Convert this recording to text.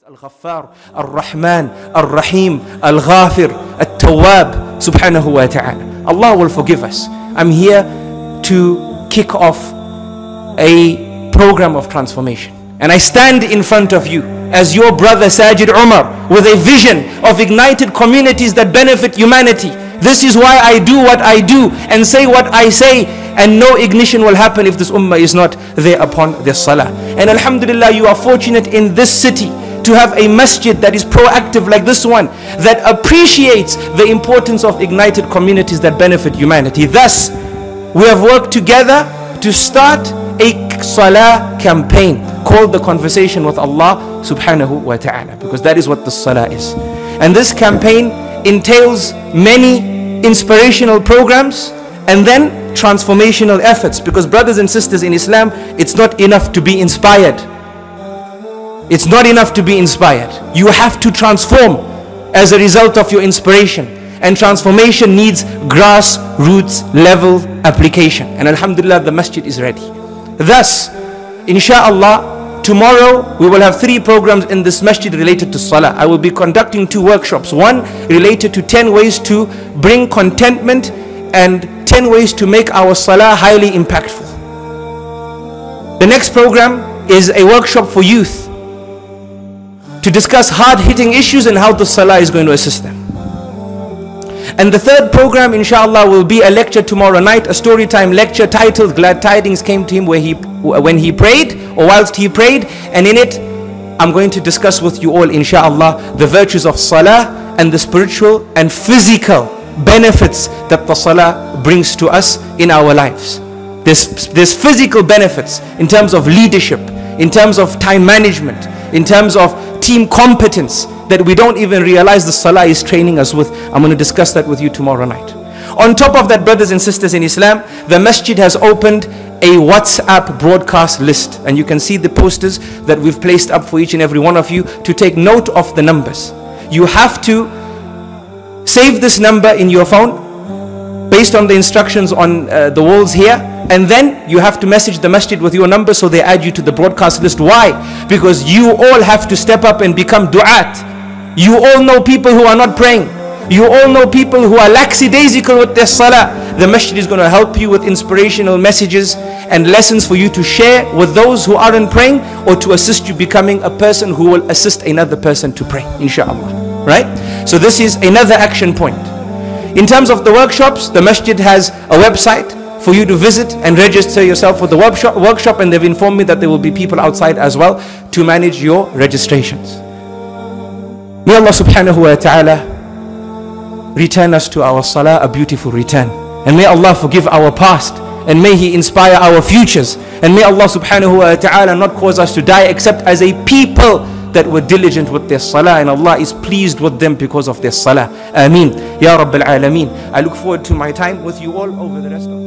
Al-Ghaffar, Al-Rahman, Al-Rahim, Al-Ghafir, Al-Tawwab, subhanahu wa ta'ala. Allah will forgive us. I'm here to kick off a program of transformation. And I stand in front of you as your brother Sajid Umar with a vision of ignited communities that benefit humanity. This is why I do what I do and say what I say, and no ignition will happen if this ummah is not there upon their salah. And alhamdulillah, you are fortunate in this city to have a masjid that is proactive like this one, that appreciates the importance of ignited communities that benefit humanity. Thus, we have worked together to start a salah campaign called The Conversation with Allah subhanahu wa ta'ala, because that is what the salah is. And this campaign entails many inspirational programs and then transformational efforts, because brothers and sisters in Islam, it's not enough to be inspired. It's not enough to be inspired. You have to transform as a result of your inspiration. And transformation needs grassroots level application. And alhamdulillah, the masjid is ready. Thus, insha'Allah, tomorrow we will have 3 programs in this masjid related to salah. I will be conducting 2 workshops. One related to 10 ways to bring contentment and 10 ways to make our salah highly impactful. The next program is a workshop for youth to discuss hard-hitting issues and how the salah is going to assist them. And the third program, inshallah, will be a lecture tomorrow night, a story time lecture titled Glad Tidings Came to Him when he prayed, or whilst he prayed. And in it, I'm going to discuss with you all, inshallah, the virtues of salah and the spiritual and physical benefits that the salah brings to us in our lives. There's physical benefits in terms of leadership, in terms of time management, in terms of team competence that we don't even realize the salah is training us with. I'm going to discuss that with you tomorrow night. On top of that, brothers and sisters in Islam, the masjid has opened a WhatsApp broadcast list, and you can see the posters that we've placed up for each and every one of you to take note of the numbers. You have to save this number in your phone based on the instructions on the walls here, and then you have to message the masjid with your number so they add you to the broadcast list. Why? Because you all have to step up and become du'at. You all know people who are not praying. You all know people who are lackadaisical with their salah. The masjid is going to help you with inspirational messages and lessons for you to share with those who aren't praying, or to assist you becoming a person who will assist another person to pray, inshallah. Right? So this is another action point. In terms of the workshops, the masjid has a website for you to visit and register yourself for the workshop, and they've informed me that there will be people outside as well to manage your registrations. May Allah subhanahu wa ta'ala return us to our salah a beautiful return, and may Allah forgive our past, and may He inspire our futures, and may Allah subhanahu wa ta'ala not cause us to die except as a people that were diligent with their salah, and Allah is pleased with them because of their salah. Ameen. Ya Rabbil Alameen. I look forward to my time with you all over the rest of